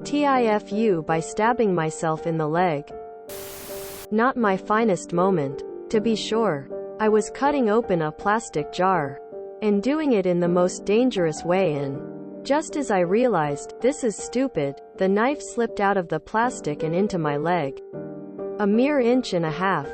TIFU by stabbing myself in the leg. Not my finest moment, to be sure. I was cutting open a plastic jar, and doing it in the most dangerous way, and just as I realized, this is stupid, the knife slipped out of the plastic and into my leg. A mere inch and a half,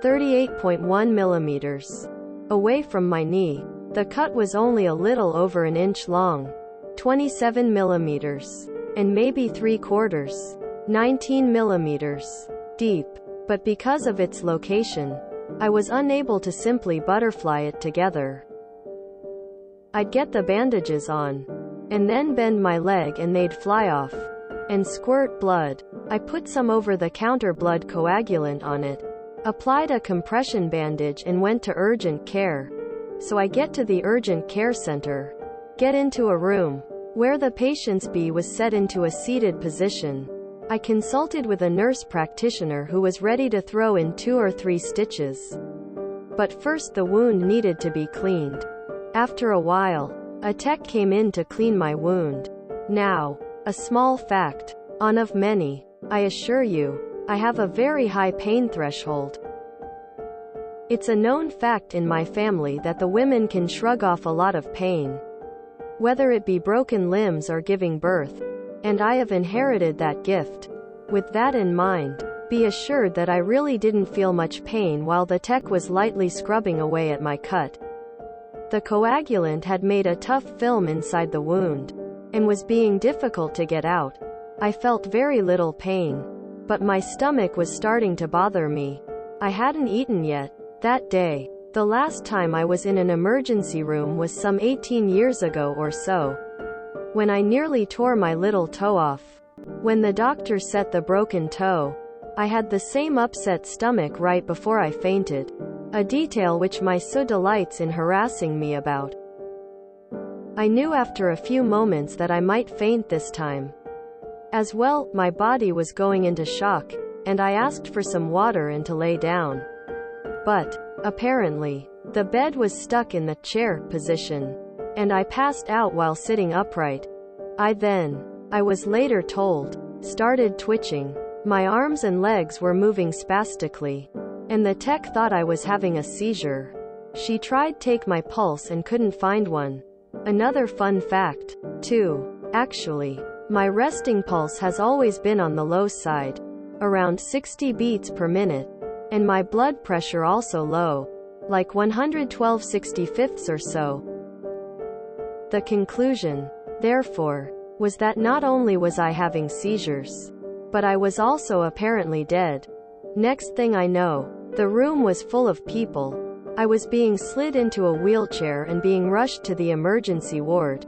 38.1 millimeters, away from my knee. The cut was only a little over an inch long, 27 millimeters, and maybe 3/4, 19 millimeters, deep. But because of its location, I was unable to simply butterfly it together. I'd get the bandages on, and then bend my leg and they'd fly off, and squirt blood. I put some over-the-counter blood coagulant on it, applied a compression bandage and went to urgent care. So I get to the urgent care center, get into a room, where the patient's B was set into a seated position. I consulted with a nurse practitioner who was ready to throw in 2 or 3 stitches. But first the wound needed to be cleaned. After a while, a tech came in to clean my wound. Now, a small fact, one of many, I assure you, I have a very high pain threshold. It's a known fact in my family that the women can shrug off a lot of pain, whether it be broken limbs or giving birth, and I have inherited that gift. With that in mind, be assured that I really didn't feel much pain while the tech was lightly scrubbing away at my cut. The coagulant had made a tough film inside the wound, and was being difficult to get out. I felt very little pain, but my stomach was starting to bother me. I hadn't eaten yet that day. The last time I was in an emergency room was some 18 years ago or so, when I nearly tore my little toe off. When the doctor set the broken toe, I had the same upset stomach right before I fainted, a detail which my so delights in harassing me about. I knew after a few moments that I might faint this time. As well, my body was going into shock, and I asked for some water and to lay down. But, apparently, the bed was stuck in the chair position, and I passed out while sitting upright. I was later told, started twitching. My arms and legs were moving spastically, and the tech thought I was having a seizure. She tried to take my pulse and couldn't find one. Another fun fact, too. Actually, my resting pulse has always been on the low side, around 60 beats per minute, and my blood pressure also low, like 112/65 or so. The conclusion, therefore, was that not only was I having seizures, but I was also apparently dead. Next thing I know, the room was full of people. I was being slid into a wheelchair and being rushed to the emergency ward.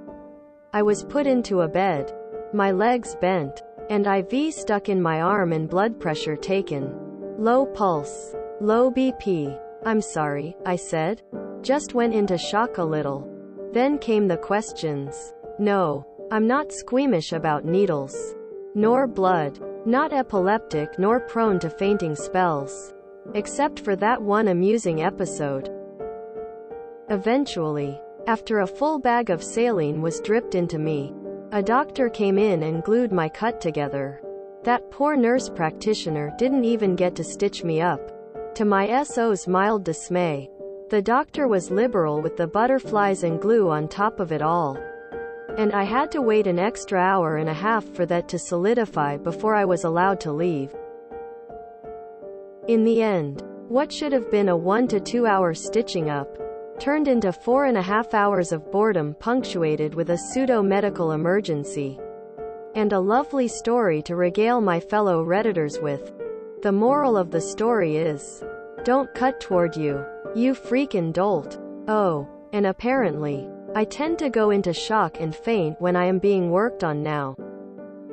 I was put into a bed, my legs bent, and IV stuck in my arm and blood pressure taken. Low pulse, low BP. I'm sorry, I said. Just went into shock a little. Then came the questions. No, I'm not squeamish about needles, nor blood, not epileptic nor prone to fainting spells, except for that one amusing episode. Eventually, after a full bag of saline was dripped into me, a doctor came in and glued my cut together. That poor nurse practitioner didn't even get to stitch me up. To my SO's mild dismay, the doctor was liberal with the butterflies and glue on top of it all. And I had to wait an extra hour and a half for that to solidify before I was allowed to leave. In the end, what should have been a 1 to 2 hour stitching up, turned into 4.5 hours of boredom punctuated with a pseudo-medical emergency. And a lovely story to regale my fellow Redditors with. The moral of the story is, don't cut toward you, you freakin' dolt. Oh, and apparently, I tend to go into shock and faint when I am being worked on now.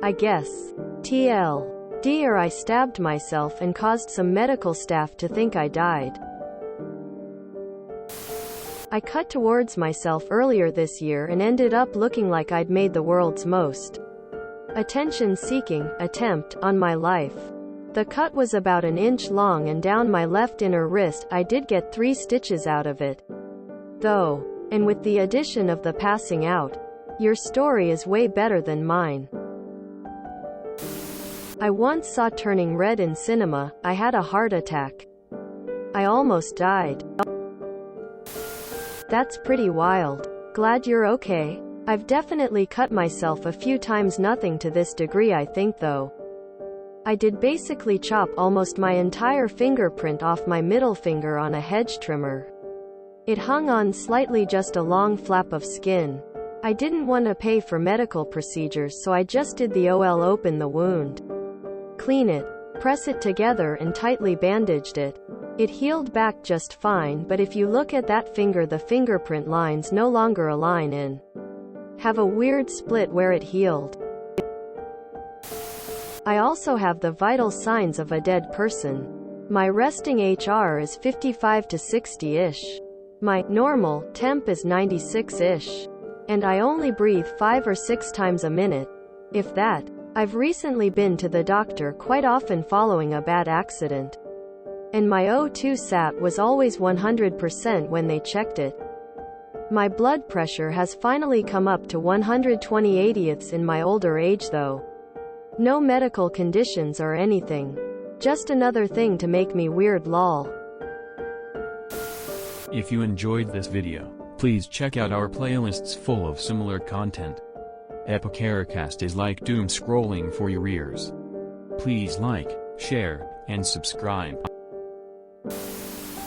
I guess. TLD, or I stabbed myself and caused some medical staff to think I died. I cut towards myself earlier this year and ended up looking like I'd made the world's most attention-seeking attempt on my life. The cut was about an inch long and down my left inner wrist. I did get 3 stitches out of it, though, and with the addition of the passing out, your story is way better than mine. I once saw turning red in cinema. I had a heart attack. I almost died. That's pretty wild. Glad you're okay. I've definitely cut myself a few times, nothing to this degree I think though. I did basically chop almost my entire fingerprint off my middle finger on a hedge trimmer. It hung on slightly, just a long flap of skin. I didn't want to pay for medical procedures, so I just did the open the wound, clean it, press it together and tightly bandaged it. It healed back just fine, but if you look at that finger, the fingerprint lines no longer align and have a weird split where it healed. I also have the vital signs of a dead person. My resting HR is 55 to 60-ish. My normal temp is 96-ish. And I only breathe 5 or 6 times a minute, if that. I've recently been to the doctor quite often following a bad accident. And my O2 sat was always 100% when they checked it. My blood pressure has finally come up to 120/80ths in my older age though. No medical conditions or anything. Just another thing to make me weird, lol. If you enjoyed this video, please check out our playlists full of similar content. Epicaricast is like doom scrolling for your ears. Please like, share, and subscribe.